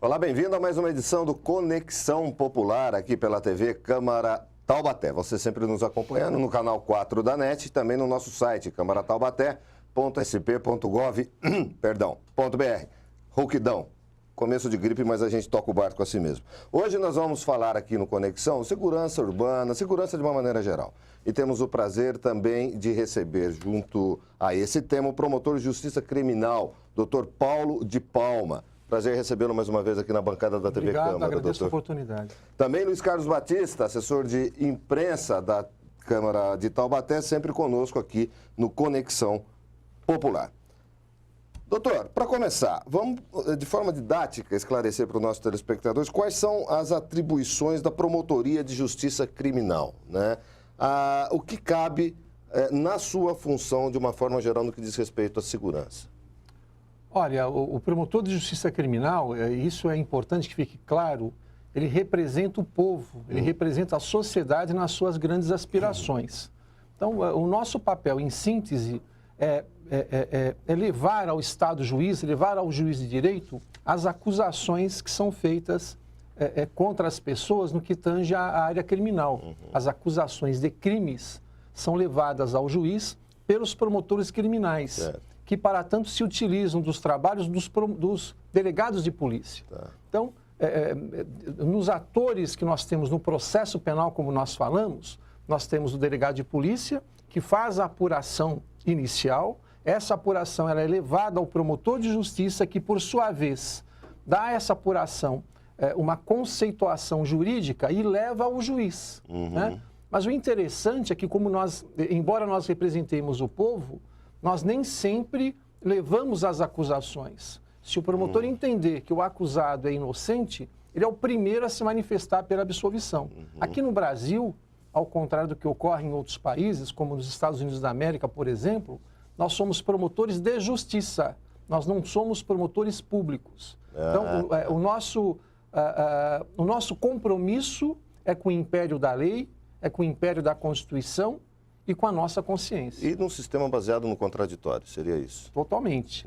Olá, bem-vindo a mais uma edição do Conexão Popular aqui pela TV Câmara Taubaté. Você sempre nos acompanhando no canal 4 da NET e também no nosso site camarataubaté.sp.gov.br. Rouquidão, começo de gripe, mas a gente toca o barco assim mesmo. Hoje nós vamos falar aqui no Conexão segurança urbana, segurança de uma maneira geral. E temos o prazer também de receber, junto a esse tema, o promotor de justiça criminal, Dr. Paulo de Palma. Prazer recebê-lo mais uma vez aqui na bancada da TV Câmara. Obrigado, agradeço a oportunidade. Também Luiz Carlos Batista, assessor de imprensa da Câmara de Taubaté, sempre conosco aqui no Conexão Popular. Doutor, para começar, vamos de forma didática esclarecer para os nossos telespectadores quais são as atribuições da Promotoria de Justiça Criminal, né? O que cabe na sua função de uma forma geral no que diz respeito à segurança? Olha, o promotor de justiça criminal, isso é importante que fique claro, ele representa o povo, ele representa a sociedade nas suas grandes aspirações. Então, o nosso papel, em síntese, é levar ao Estado juiz, levar ao juiz de direito as acusações que são feitas contra as pessoas no que tange à área criminal. As acusações de crimes são levadas ao juiz pelos promotores criminais. Certo. Que, para tanto, se utilizam dos trabalhos dos delegados de polícia. Tá. Então, nos atores que nós temos no processo penal, como nós falamos, nós temos o delegado de polícia, que faz a apuração inicial. Essa apuração ela é levada ao promotor de justiça, que, por sua vez, dá a essa apuração uma conceituação jurídica e leva ao juiz. Né? Mas o interessante é que, como nós, embora nós representemos o povo, nós nem sempre levamos as acusações. Se o promotor entender que o acusado é inocente, ele é o primeiro a se manifestar pela absolvição. Aqui no Brasil, ao contrário do que ocorre em outros países, como nos Estados Unidos da América, por exemplo, nós somos promotores de justiça, nós não somos promotores públicos. Então, o nosso compromisso é com o império da lei, é com o império da Constituição, e com a nossa consciência. E num sistema baseado no contraditório, seria isso? Totalmente.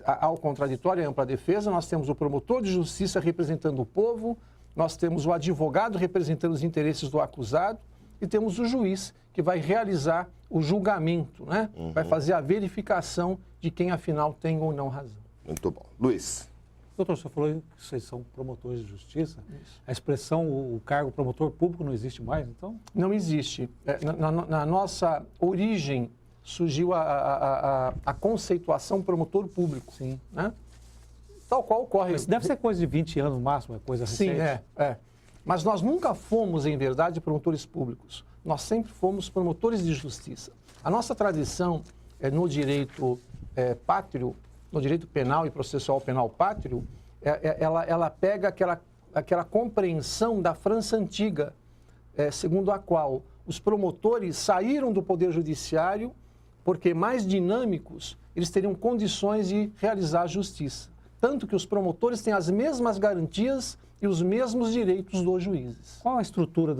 Ao contraditório e ampla defesa, nós temos o promotor de justiça representando o povo, nós temos o advogado representando os interesses do acusado e temos o juiz que vai realizar o julgamento, né? Vai fazer a verificação de quem, afinal, tem ou não razão. Muito bom. Luiz. Doutor, o senhor falou que vocês são promotores de justiça. Isso. A expressão, o cargo promotor público não existe mais, então? Não existe. Na nossa origem surgiu a conceituação promotor público. Sim. Né? Tal qual ocorre... Mas deve ser coisa de 20 anos no máximo, é coisa recente. Sim, Mas nós nunca fomos, em verdade, promotores públicos. Nós sempre fomos promotores de justiça. A nossa tradição no direito pátrio, no direito penal e processual penal pátrio, ela pega aquela compreensão da França antiga, segundo a qual os promotores saíram do poder judiciário porque, mais dinâmicos, eles teriam condições de realizar a justiça. Tanto que os promotores têm as mesmas garantias e os mesmos direitos dos juízes. Qual a estrutura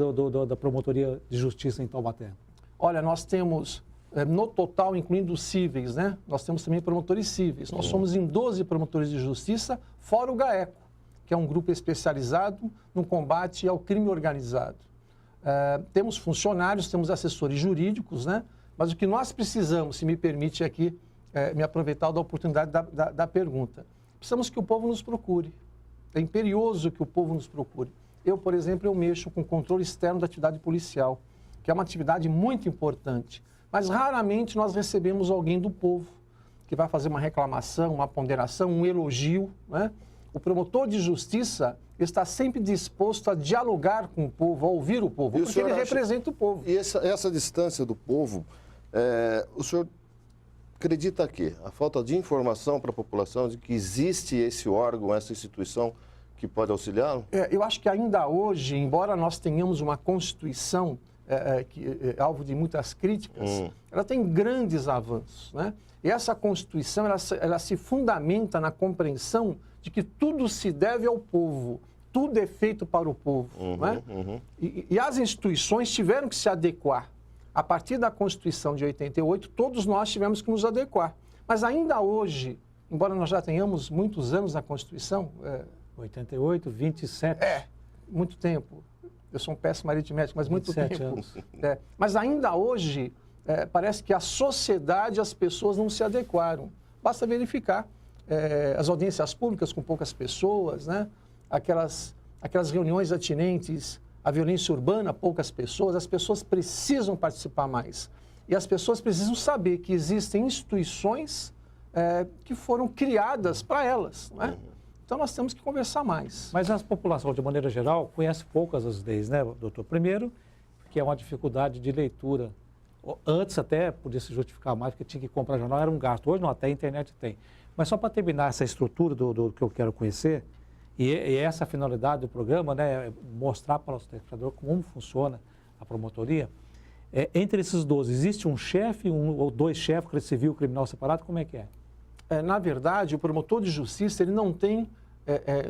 da Promotoria de Justiça em Taubaté? Olha, nós temos... no total, incluindo os cíveis, né? Nós temos também promotores cíveis. Nós somos em 12 promotores de justiça, fora o GAECO, que é um grupo especializado no combate ao crime organizado. Temos funcionários, temos assessores jurídicos, né? Mas o que nós precisamos, se me permite aqui me aproveitar da oportunidade da pergunta, precisamos que o povo nos procure. É imperioso que o povo nos procure. Eu, por exemplo, eu mexo com o controle externo da atividade policial, que é uma atividade muito importante. Mas raramente nós recebemos alguém do povo que vai fazer uma reclamação, uma ponderação, um elogio, né? O promotor de justiça está sempre disposto a dialogar com o povo, a ouvir o povo, porque ele representa o povo. E essa distância do povo, o senhor acredita que a falta de informação para a população de que existe esse órgão, essa instituição que pode auxiliá-lo? Eu acho que ainda hoje, embora nós tenhamos uma Constituição que é alvo de muitas críticas, ela tem grandes avanços, né? E essa Constituição, ela se fundamenta na compreensão de que tudo se deve ao povo, tudo é feito para o povo, né? E as instituições tiveram que se adequar. A partir da Constituição de 88, todos nós tivemos que nos adequar. Mas ainda hoje, embora nós já tenhamos muitos anos na Constituição, 88, 27. Muito tempo. Eu sou um péssimo aritmético, mas muito 27 tempo. anos. Mas ainda hoje, parece que a sociedade, as pessoas não se adequaram. Basta verificar as audiências públicas com poucas pessoas, né? Aquelas reuniões atinentes à violência urbana, poucas pessoas. As pessoas precisam participar mais. E as pessoas precisam saber que existem instituições que foram criadas para elas, não é? Então, nós temos que conversar mais. Mas a população, de maneira geral, conhece poucas as leis, né, doutor? Primeiro, porque é uma dificuldade de leitura. Antes até podia se justificar mais, porque tinha que comprar jornal, era um gasto. Hoje não, até a internet tem. Mas só para terminar essa estrutura do que eu quero conhecer, e essa finalidade do programa, né, mostrar para o nosso telespectador como funciona a promotoria, entre esses 12, existe um chefe, ou dois chefes, civil e criminal separado, como é que é? Na verdade, o promotor de justiça, ele não tem,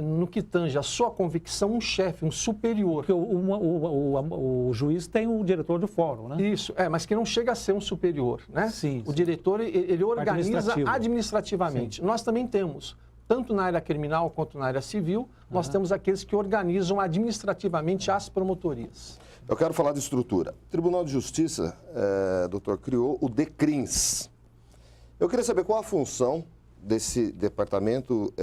no que tange a sua convicção, um chefe, um superior. Porque o juiz tem o diretor do fórum, né? Isso, mas que não chega a ser um superior, né? Sim. O diretor, ele organiza administrativamente. Sim. Nós também temos, tanto na área criminal quanto na área civil, nós temos aqueles que organizam administrativamente as promotorias. Eu quero falar de estrutura. O Tribunal de Justiça, doutor, criou o DECRINS. Eu queria saber qual a função desse departamento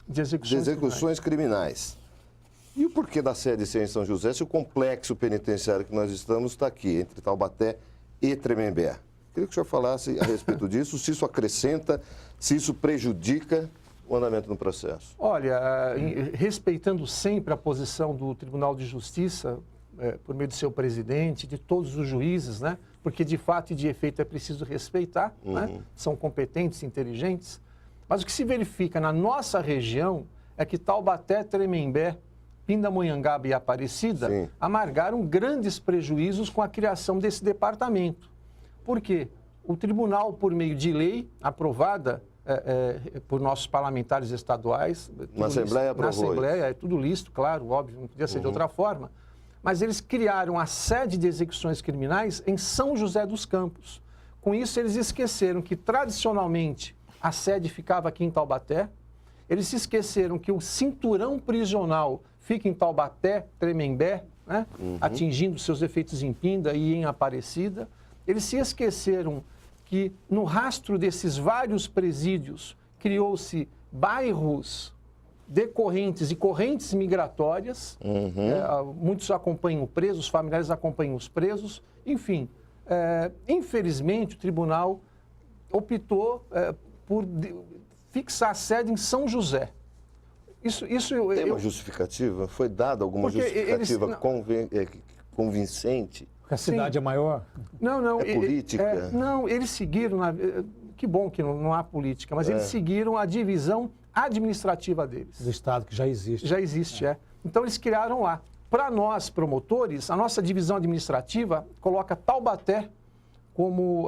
De execuções criminais. E o porquê da sede ser em São José, se o complexo penitenciário que nós estamos está aqui, entre Taubaté e Tremembé. Queria que o senhor falasse a respeito disso, se isso acrescenta, se isso prejudica o andamento do processo. Olha, respeitando sempre a posição do Tribunal de Justiça, por meio do seu presidente, de todos os juízes, né? Porque de fato e de efeito é preciso respeitar, né? São competentes, inteligentes. Mas o que se verifica na nossa região é que Taubaté, Tremembé, Pindamonhangaba e Aparecida amargaram grandes prejuízos com a criação desse departamento. Por quê? O tribunal, por meio de lei aprovada por nossos parlamentares estaduais... Na Assembleia aprovou. Na Assembleia, é tudo lícito, claro, óbvio, não podia ser de outra forma. Mas eles criaram a sede de execuções criminais em São José dos Campos. Com isso, eles esqueceram que, tradicionalmente, a sede ficava aqui em Taubaté. Eles se esqueceram que o cinturão prisional fica em Taubaté, Tremembé, né? Atingindo seus efeitos em Pinda e em Aparecida. Eles se esqueceram que, no rastro desses vários presídios, criou-se bairros decorrentes e correntes migratórias. Muitos acompanham o preso, os familiares acompanham os presos. Enfim, infelizmente, o tribunal optou por fixar a sede em São José. Tem uma justificativa? Foi dada alguma justificativa convincente? Porque a cidade é maior? Não. É política? Não, eles seguiram... Que bom que não há política, mas eles seguiram a divisão administrativa deles. Do Estado, que já existe. Já existe, Então, eles criaram lá. Para nós, promotores, a nossa divisão administrativa coloca Taubaté como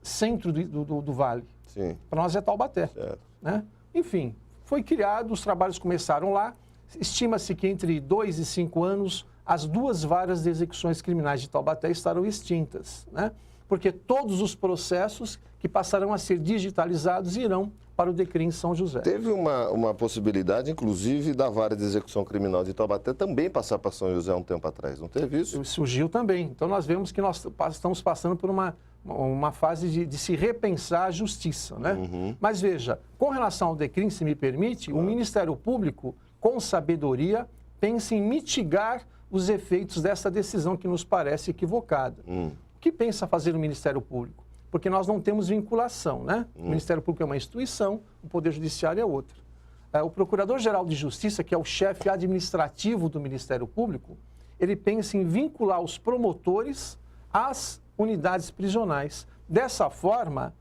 centro do Vale. Sim. Para nós é Taubaté. Certo. Né? Enfim, foi criado, os trabalhos começaram lá. Estima-se que entre 2 e 5 anos, as duas varas de execuções criminais de Taubaté estarão extintas, né? Porque todos os processos que passarão a ser digitalizados irão para o DECRINS São José. Teve uma possibilidade, inclusive, da vara de execução criminal de Taubaté também passar para São José um tempo atrás, não teve isso? Surgiu também. Então, nós vemos que nós estamos passando por uma fase de se repensar a justiça, né? Mas veja, com relação ao DECRINS, se me permite, o Ministério Público, com sabedoria, pensa em mitigar os efeitos dessa decisão que nos parece equivocada. O que pensa fazer o Ministério Público? Porque nós não temos vinculação, né? O Ministério Público é uma instituição, o Poder Judiciário é outra. O Procurador-Geral de Justiça, que é o chefe administrativo do Ministério Público, ele pensa em vincular os promotores às unidades prisionais. Dessa forma,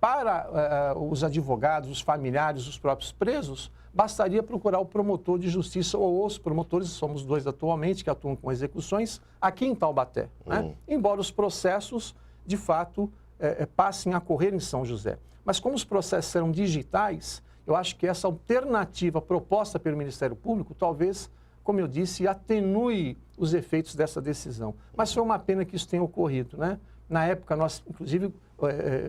para os advogados, os familiares, os próprios presos, bastaria procurar o promotor de justiça ou os promotores, somos 2 atualmente que atuam com execuções, aqui em Taubaté, né? Embora os processos, de fato, passem a correr em São José. Mas como os processos serão digitais, eu acho que essa alternativa proposta pelo Ministério Público, talvez, como eu disse, atenue os efeitos dessa decisão. Mas foi uma pena que isso tenha ocorrido, né? Na época, nós, inclusive,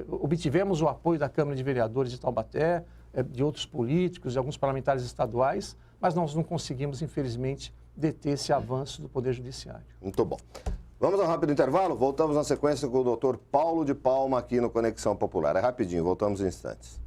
obtivemos o apoio da Câmara de Vereadores de Taubaté, de outros políticos, de alguns parlamentares estaduais, mas nós não conseguimos, infelizmente, deter esse avanço do Poder Judiciário. Muito bom. Vamos a um rápido intervalo? Voltamos na sequência com o doutor Paulo de Palma aqui no Conexão Popular. É rapidinho, voltamos em instantes.